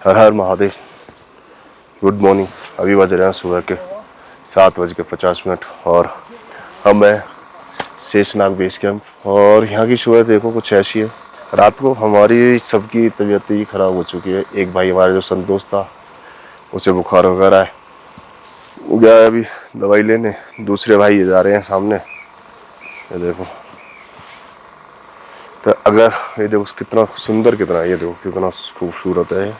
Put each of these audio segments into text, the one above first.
हर हर Mahadev. Good morning. अभी बज रहे हैं सुबह के 7:50 और हम हैं शेषनाग बेस कैंप। और यहाँ की सुबह देखो कुछ ऐसी है। रात को हमारी सबकी तबीयत ही खराब हो चुकी है। एक भाई हमारा जो संतोष था उसे बुखार वगैरह है, वो गया है अभी दवाई लेने। दूसरे भाई जा रहे हैं सामने, ये देखो। तो अगर ये देखो कितना सुंदर, कितना ये देखो कितना खूबसूरत है।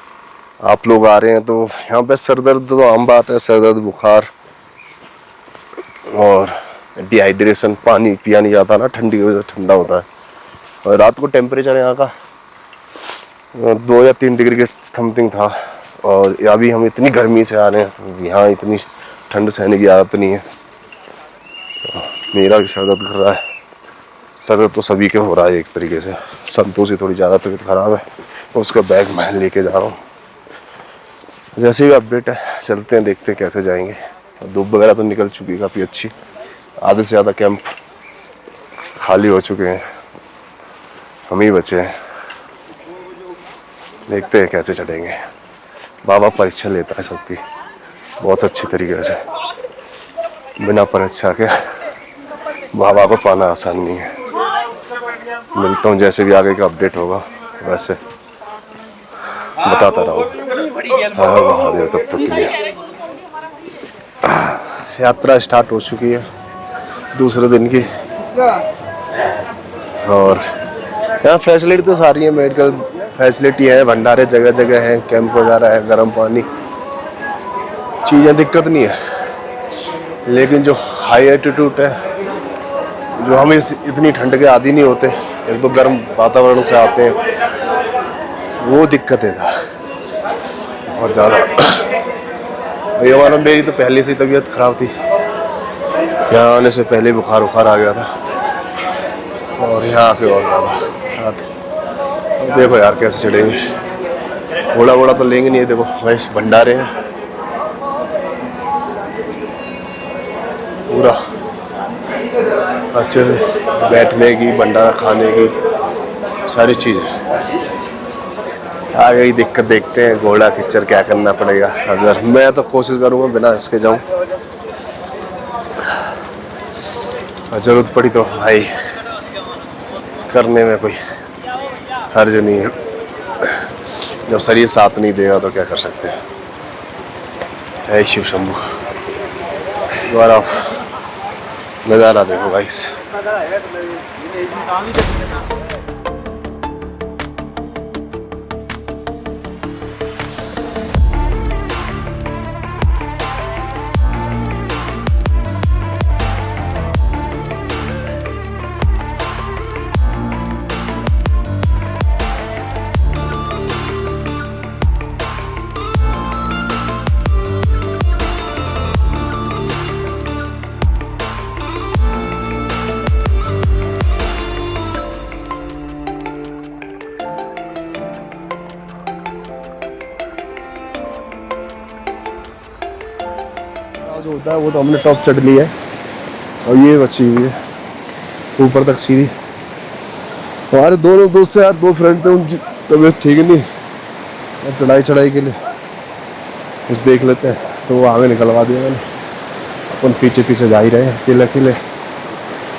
आप लोग आ रहे हैं तो यहाँ पे सर दर्द तो आम बात है, सर दर्द बुखार और डिहाइड्रेशन, पानी पिया नहीं जाता ना, ठंडी की वजह से ठंडा होता है। और रात को टेम्परेचर यहाँ का 2 या 3 डिग्री के समथिंग था। और अभी हम इतनी गर्मी से आ रहे हैं तो यहाँ इतनी ठंड सहने की आदत नहीं है। मेरा भी सर दर्द कर रहा है, सर दर्द तो सभी के हो रहा है एक तरीके से। संतोष की थोड़ी ज़्यादा तबीयत खराब है, उसका बैग मैं लेके जा रहा हूँ। जैसे ही अपडेट है चलते हैं, देखते हैं कैसे जाएंगे। धूप वगैरह तो निकल चुकी है काफ़ी अच्छी, आधे से ज़्यादा कैंप खाली हो चुके हैं, हम ही बचे हैं। देखते हैं कैसे चढ़ेंगे। बाबा परीक्षा लेता है सबकी बहुत अच्छी तरीके से, बिना परीक्षा के बाबा को पाना आसान नहीं है। मिलता हूँ जैसे भी आगे का अपडेट होगा, वैसे बताता रहूँ। हर महादेव। तब तक के लिए यात्रा स्टार्ट हो चुकी है दूसरे दिन की। और यहाँ फैसिलिटी तो सारी है, मेडिकल फैसिलिटी है, भंडारे जगह जगह हैं, कैंप वगैरह है, गर्म पानी, चीज़ें दिक्कत नहीं है। लेकिन जो हाई एल्टीट्यूड है, जो हम इतनी ठंड के आदी नहीं होते, एक तो गर्म वातावरण से आते हैं, वो दिक्कत है था बहुत ज़्यादा। ये मानो मेरी तो पहले से तबीयत खराब थी, यहाँ आने से पहले बुखार आ गया था और यहाँ आके और ज़्यादा। अब देखो यार कैसे चढ़ेंगे। घोड़ा तो लेंगे नहीं, देखो वैसे भंडारे हैं पूरा अच्छे से, बैठने की, भंडारा खाने की सारी चीज़ें। आगे ही दिक्कत देखते हैं, घोड़ा खच्चर क्या करना पड़ेगा। अगर मैं तो कोशिश करूँगा बिना इसके जाऊँ, जरूरत पड़ी तो भाई करने में कोई हर्ज नहीं है। जब शरीर साथ नहीं देगा तो क्या कर सकते हैं। है शिव शंभू। दोबारा नज़ारा देखो गाइस। जो होता है वो तो हमने टॉप चढ़ लिया है और ये बची हुई है ऊपर तक सीढ़ी। हमारे दोनों दोस्त यार, 2 फ्रेंड थे, उनकी तबीयत ठीक नहीं और चढ़ाई के लिए कुछ देख लेते हैं, तो वो आगे निकलवा दिया मैंने। अपन पीछे जा ही रहे हैं अकेले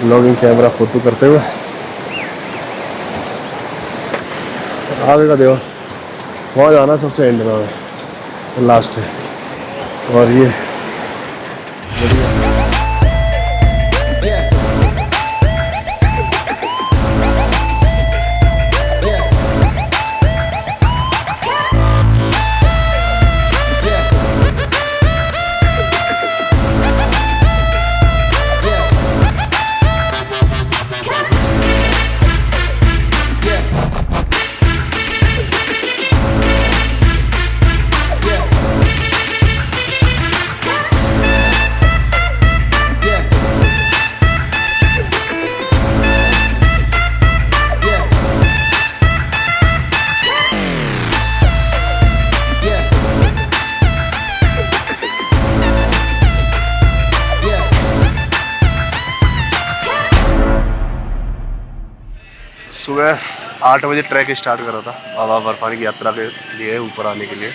ब्लॉगिंग कैमरा फोटो करते हुए। आगे का देखो, वहाँ जाना सबसे एंड में, लास्ट है। और ये सुबह 8 बजे ट्रैक स्टार्ट करा था बाबा बर्फानी की यात्रा के लिए ऊपर आने के लिए।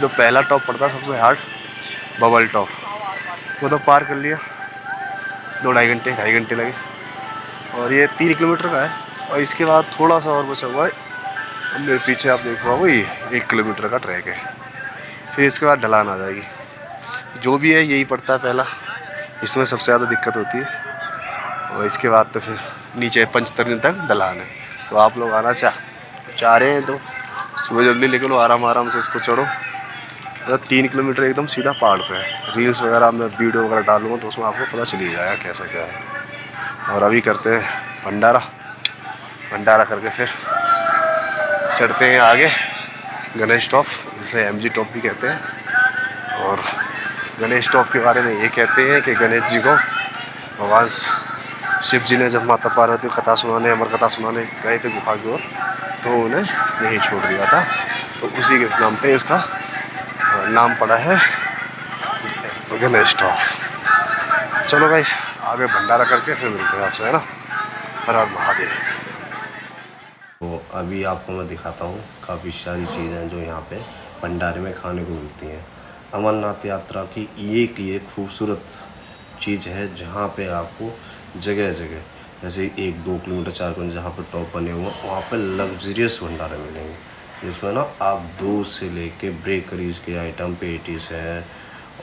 जो पहला टॉप पड़ता सबसे हार्ड बबल टॉप, वो तो पार कर लिया 2-2.5 घंटे लगे। और ये 3 किलोमीटर का है और इसके बाद थोड़ा सा और बचा हुआ है। अब मेरे पीछे आप देखो वही 1 किलोमीटर का ट्रैक है, फिर इसके बाद ढलान आ जाएगी। जो भी है यही पड़ता है पहला, इसमें सबसे ज़्यादा दिक्कत होती है। और इसके बाद तो फिर नीचे पंचतरनी तक ढलान है। तो आप लोग आना चाह रहे हैं तो सुबह जल्दी निकलो, आराम से इसको चढ़ो। 3 किलोमीटर एकदम सीधा पहाड़ पे है। रील्स वगैरह मैं वीडियो वगैरह डालूंगा तो उसमें आपको पता चल ही जाएगा कैसा क्या है। और अभी करते हैं भंडारा करके फिर चढ़ते हैं आगे गणेश टॉप, जिसे MG टॉप भी कहते हैं। और गणेश टॉप के बारे में ये कहते हैं कि गणेश जी को भगवान शिव जी ने जब माता पार्वती कथा सुनाने, अमर कथा सुनाने गए थे गुफा की ओर, तो उन्हें यहीं छोड़ दिया था। तो उसी के नाम पे इसका नाम पड़ा है गणेश टॉप। चलो गाइस आगे भंडारा करके फिर मिलते हैं आपसे, है ना। हर हर महादेव। तो अभी आपको मैं दिखाता हूँ काफ़ी सारी चीज़ें जो यहाँ पे भंडारे में खाने को मिलती हैं। अमरनाथ यात्रा की ये खूबसूरत चीज़ है जहाँ पे आपको जगह जगह जैसे 1-2 किलोमीटर 4 किलोमीटर जहाँ पर टॉप बने हुए हैं वहाँ पे लग्जरियस भंडारे मिलेंगे, जिसमें ना आप दूध से लेके बेकरीज के आइटम, पेटीज हैं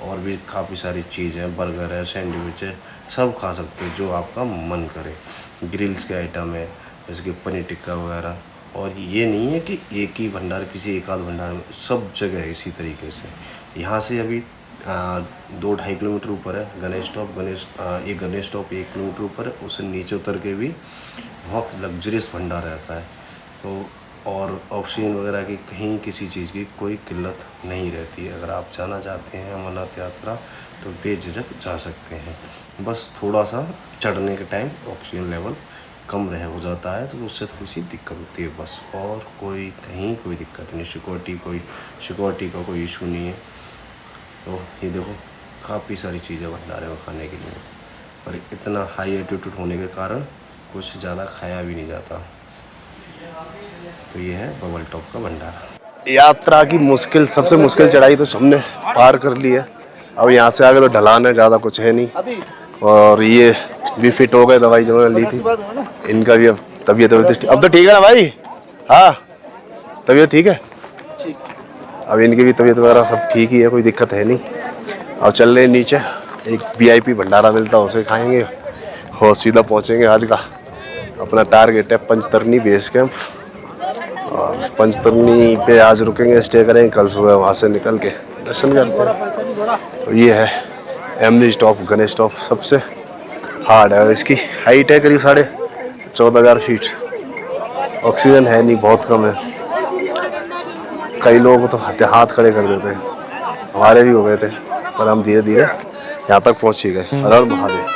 और भी काफ़ी सारी चीज़ें हैं, बर्गर है, सैंडविच है, सब खा सकते हो जो आपका मन करे। ग्रिल्स के आइटम है जैसे कि पनीर टिक्का वगैरह। और ये नहीं है कि एक ही भंडार किसी एक आध भंडार में, सब जगह इसी तरीके से। यहाँ से अभी 2-2.5 किलोमीटर ऊपर है Ganesh top. Ganesh top 1 kilometre ऊपर है, उससे नीचे उतर के भी बहुत लग्जरियस भंडार रहता है। तो और ऑक्सीजन वगैरह की कहीं किसी चीज़ की कोई किल्लत नहीं रहती है। अगर आप जाना चाहते हैं अमरनाथ यात्रा तो बेझिझक जा सकते हैं। बस थोड़ा सा चढ़ने के टाइम ऑक्सीजन लेवल कम हो जाता है तो उससे थोड़ी सी दिक्कत होती है बस, और कहीं कोई दिक्कत नहीं। सिक्योरिटी का कोई इशू नहीं है। तो ये देखो काफ़ी सारी चीज़ें भंडारे में खाने के लिए, और इतना हाई एल्टीट्यूड होने के कारण कुछ ज़्यादा खाया भी नहीं जाता। तो ये है बबल टॉप का भंडारा। यात्रा की सबसे मुश्किल चढ़ाई तो हमने पार कर ली है। अब यहाँ से आगे तो ढलान है, ज़्यादा कुछ है नहीं। और ये भी फिट हो गए, दवाई जो ली थी इनका भी अब तबीयत अब तो ठीक है ना भाई। हाँ तबीयत ठीक है, अब इनकी भी तबीयत वगैरह सब ठीक ही है, कोई दिक्कत है नहीं। अब चल रहे नीचे, एक VIP भंडारा मिलता है उसे खाएंगे और सीधा पहुँचेंगे। आज का अपना टारगेट है पंचतरनी बेस कैंप, और पंचतरनी पे आज रुकेंगे, स्टे करेंगे। कल सुबह वहाँ से निकल के दर्शन करते हैं। तो ये है MG टॉप, गणेश टॉप सबसे हार्ड है। इसकी हाइट है करीब 14,500 फीट। ऑक्सीजन है नहीं, बहुत कम है। कई लोग तो हाथ खड़े कर देते हैं, हमारे भी हो गए थे, पर हम धीरे धीरे यहाँ तक पहुँच ही गए। हर हर महादेव।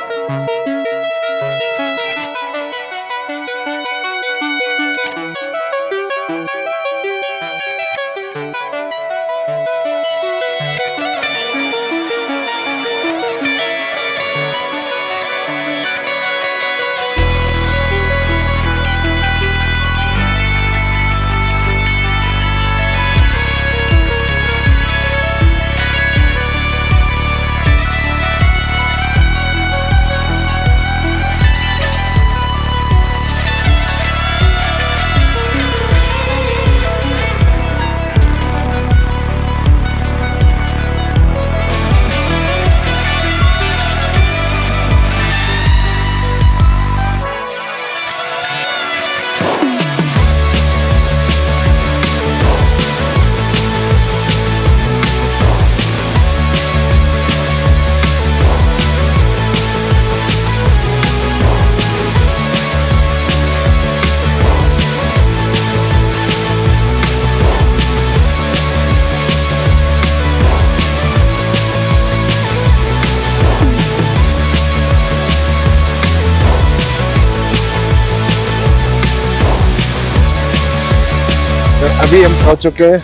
अभी हम पहुंच चुके हैं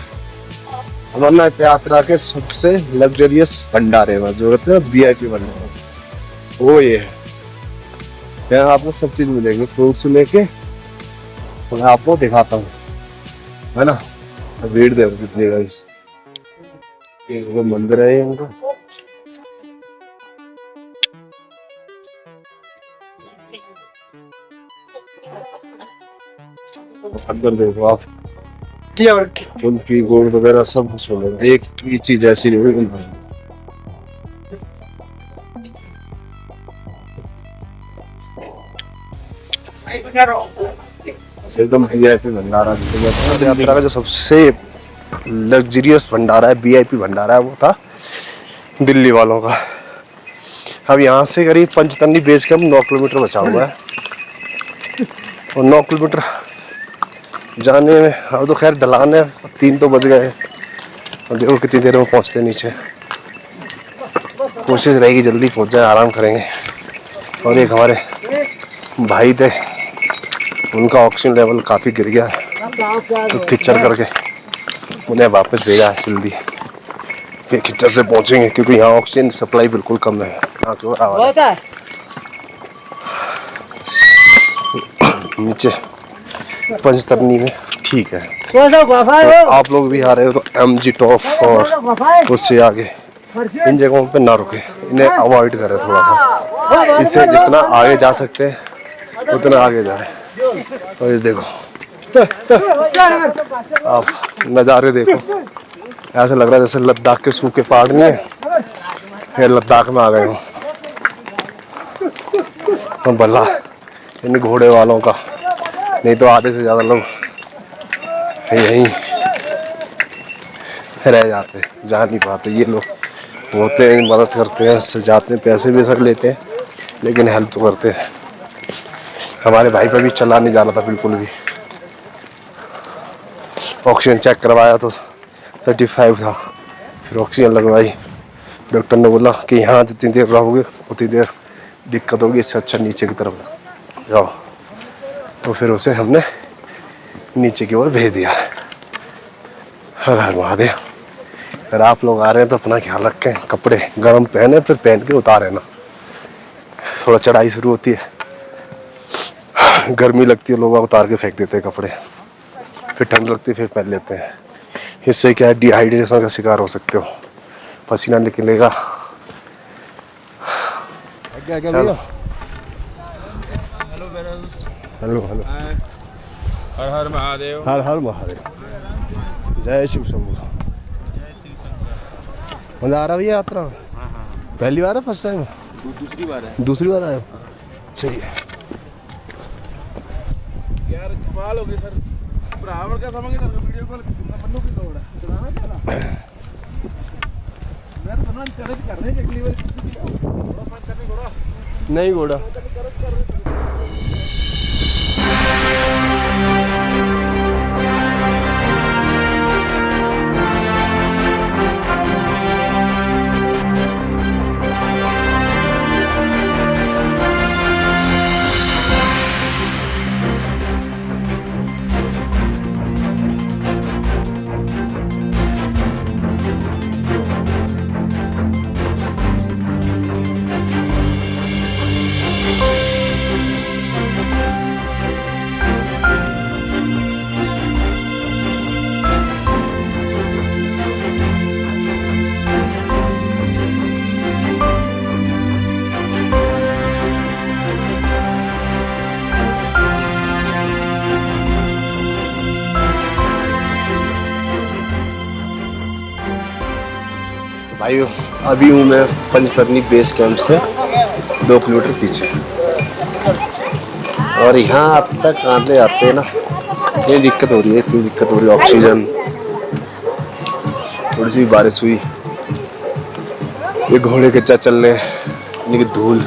अमरनाथ यात्रा के सबसे लग्जरियस भंडारे में, जो होते हैं VIP भंडारा। वो ये है, यहाँ आपको सब चीज मिलेंगे, फ्रूट से लेके मैं आपको दिखाता हूँ, है ना। भीड़ देखो कितनी गाइस, ये मंदिर है इनका। अंदर देखो आप, उनकी गोल्ड वगैरह सब कुछ मिलेगा, एक भी चीज ऐसी नहीं होगी। एकदम वीआईपी भंडारा जिसे कहते हैं। यात्रा का जो सबसे लग्जरियस भंडारा है, वीआईपी भंडारा है, वो था दिल्ली वालों का। अब यहाँ से करीब पंचतनी बेस कैंप 9 किलोमीटर बचा हुआ है, और 9 किलोमीटर जाने में अब तो खैर ढलान है, 3 तो बज गए, और देखो कितनी देर में पहुँचते नीचे। कोशिश रहेगी जल्दी पहुँच जाए, आराम करेंगे। और एक हमारे भाई थे, उनका ऑक्सीजन लेवल काफ़ी गिर गया है, तो खिच्चर करके उन्हें वापस भेजा है जल्दी, फिर खिच्चर से पहुँचेंगे, क्योंकि यहाँ ऑक्सीजन सप्लाई बिल्कुल कम है। यहाँ की ओर आवाज़ नीचे पंचतरनी में ठीक है। तो आप लोग भी आ रहे हो तो MG टॉप और उससे आगे इन जगहों पे ना रुके, इन्हें अवॉइड करें थोड़ा सा, इससे जितना आगे जा सकते हैं उतना आगे जाए। और ये देखो आप नज़ारे देखो, ऐसा लग रहा है जैसे लद्दाख के सूखे पहाड़ नहीं है, फिर लद्दाख में आ गए हो। तो भला इन घोड़े वालों का, नहीं तो आधे से ज़्यादा लोग यहीं रह जाते, जा नहीं पाते। ये लोग होते हैं, मदद करते हैं, सजाते हैं, पैसे भी सब लेते हैं, लेकिन हेल्प तो करते हैं। हमारे भाई पर भी चला नहीं जा रहा था बिल्कुल भी, ऑक्सीजन चेक करवाया तो 35 था, फिर ऑक्सीजन लगवाई। डॉक्टर ने बोला कि यहाँ जितनी देर रहोगे उतनी देर दिक्कत होगी, इससे अच्छा नीचे की तरफ जाओ। तो फिर उसे हमने नीचे की ओर भेज दिया। हर हर महादेव। अगर आप लोग आ रहे हैं तो अपना ख्याल रखें, कपड़े गर्म पहने, फिर पहन के उतारे ना। थोड़ा चढ़ाई शुरू होती है, गर्मी लगती है, लोग उतार के फेंक देते हैं कपड़े, फिर ठंड लगती है, फिर पहन लेते हैं। इससे क्या है, डिहाइड्रेशन का शिकार हो सकते हो, पसीना निकलेगा। क्या क्या भैया? हेलो हेलो, हर हर महादेव। हर हर महादेव, जय शिव शंभू। मजा आ रहा भैया यात्रा में? पहली बार है, फर्स्ट टाइम? दूसरी बार है। दूसरी बार आए हो, सही है यार। कमाल हो गई सर, बराबर का समझ सर वीडियो कॉल कितना बंदों की लोड है, चलाना क्या ना यार, समझ कर रहे हैं अगली बार किसी की थोड़ा मन करने घोड़ा नहीं घोड़ा। भाइयों अभी हूँ मैं पंचतरनी बेस कैंप से 2 किलोमीटर पीछे, और यहाँ अब तक आते आते ना ये दिक्कत हो रही है, इतनी दिक्कत हो रही है। ऑक्सीजन, थोड़ी सी बारिश हुई, ये घोड़े के चल रहे, इनकी धूल।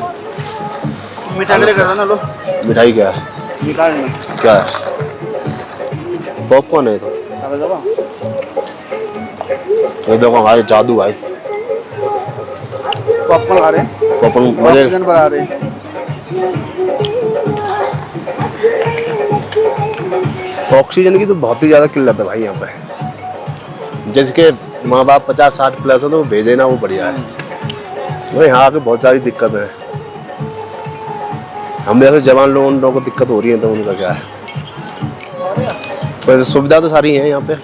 मिठाई कर ना लो। मिठाई क्या है? मिठाई क्या है? पॉपकॉर्न है तो ये देखो हमारे जादू भाई पॉपकॉर्न खा रहे हैं, पॉपकॉर्न मजे ऑक्सीजन बढ़ा रहे हैं। ऑक्सीजन की तो बहुत ही ज़्यादा किल्लत है भाई यहाँ पे। जिसके माँ बाप 50-60 प्लस है तो वो भेजे ना, वो बढ़िया है। तो यहाँ आके बहुत सारी दिक्कत है, हम जैसे जवान लोगों को दिक्कत हो रही है, तो उनका क्या है। पर सुविधा तो सारी है यहाँ पे,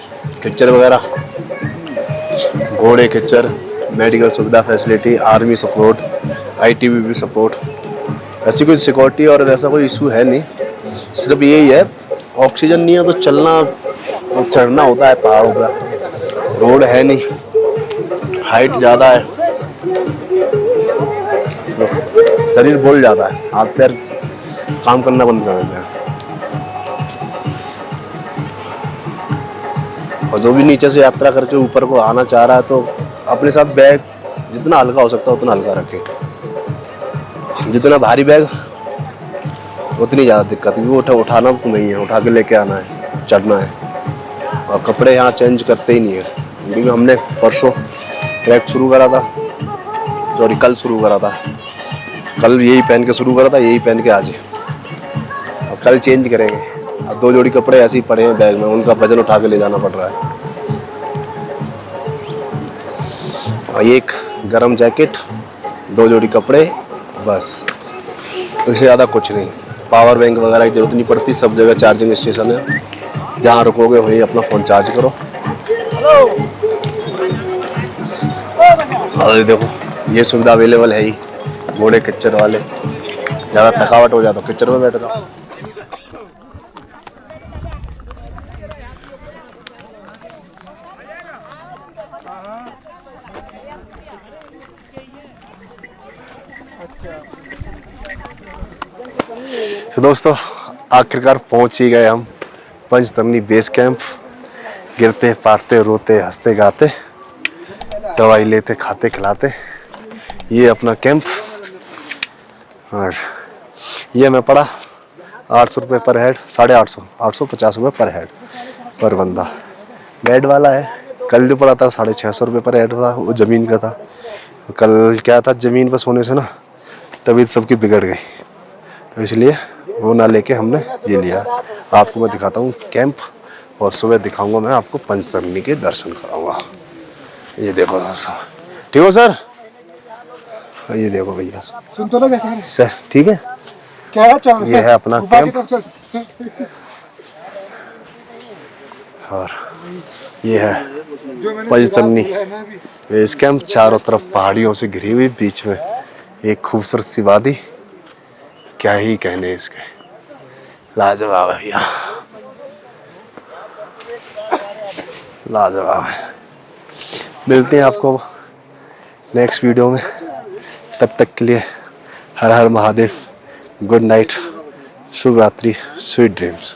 खच्चर वगैरह, घोड़े खच्चर, मेडिकल सुविधा facility, army support, ITBP support. ऐसी कोई सिक्योरिटी और वैसा कोई इशू है नहीं, सिर्फ यही है ऑक्सीजन नहीं है तो चलना और चढ़ना होता है पहाड़ों पर, रोड है नहीं, हाइट ज़्यादा है, तो शरीर बोल जाता है, हाथ पैर काम करना बंद कर देते हैं। और जो भी नीचे से यात्रा करके ऊपर को आना चाह रहा है तो अपने साथ बैग जितना हल्का हो सकता है उतना हल्का रखे, जितना भारी बैग उतनी ज़्यादा दिक्कत, क्योंकि उठाना तो नहीं है, उठा के लेके आना है, चढ़ना है। और कपड़े यहाँ चेंज करते ही नहीं है, क्योंकि हमने परसों ट्रैक शुरू करा था, सॉरी कल शुरू करा था, कल यही पहन के शुरू करा था, यही पहन के आज, अब कल चेंज करेंगे। अब 2 जोड़ी कपड़े ऐसे ही पड़े हैं बैग में, उनका वजन उठा के ले जाना पड़ रहा है। और एक गरम जैकेट, 2 जोड़ी कपड़े, बस, उससे ज़्यादा कुछ नहीं। पावर बैंक वगैरह की जरूरत नहीं पड़ती, सब जगह चार्जिंग स्टेशन है, जहाँ रुकोगे वहीं अपना फ़ोन चार्ज करो। और देखो ये सुविधा अवेलेबल है ही, घोड़े खच्चर वाले, ज़्यादा थकावट हो जाए तो खच्चर में बैठ जाओ। तो दोस्तों आखिरकार पहुंच ही गए हम पंचतरनी बेस कैंप। गिरते पाटते रोते हंसते गाते, दवाई लेते खाते खिलाते, ये अपना कैंप। और ये मैं पड़ा 800 रुपये पर हेड, 850, 850 रुपये पर हेड पर बंदा, बेड वाला है। कल जो पड़ा था 650 रुपये पर हेड था, वो ज़मीन का था। कल क्या था, ज़मीन पर सोने से ना तबीयत सबकी बिगड़ गई, तो इसलिए वो ना लेके हमने ये लिया। आपको मैं दिखाता हूँ कैंप, और सुबह दिखाऊंगा मैं आपको पंचतरनी के दर्शन कराऊंगा। ये देखो दोस्तों, ठीक हो सर? ये देखो भैया, सुन तो लगे सर, ठीक है? क्या चल रहा ये है अपना कैंप, और ये है पंचतरनी बेस कैंप। चारों तरफ पहाड़ियों से घिरी हुई, बीच में एक खूबसूरत सी वादी, क्या ही कहने इसके, लाजवाब है भैया, लाजवाब है। मिलते हैं आपको नेक्स्ट वीडियो में, तब तक के लिए हर हर महादेव, गुड नाइट, शुभ रात्रि, स्वीट ड्रीम्स।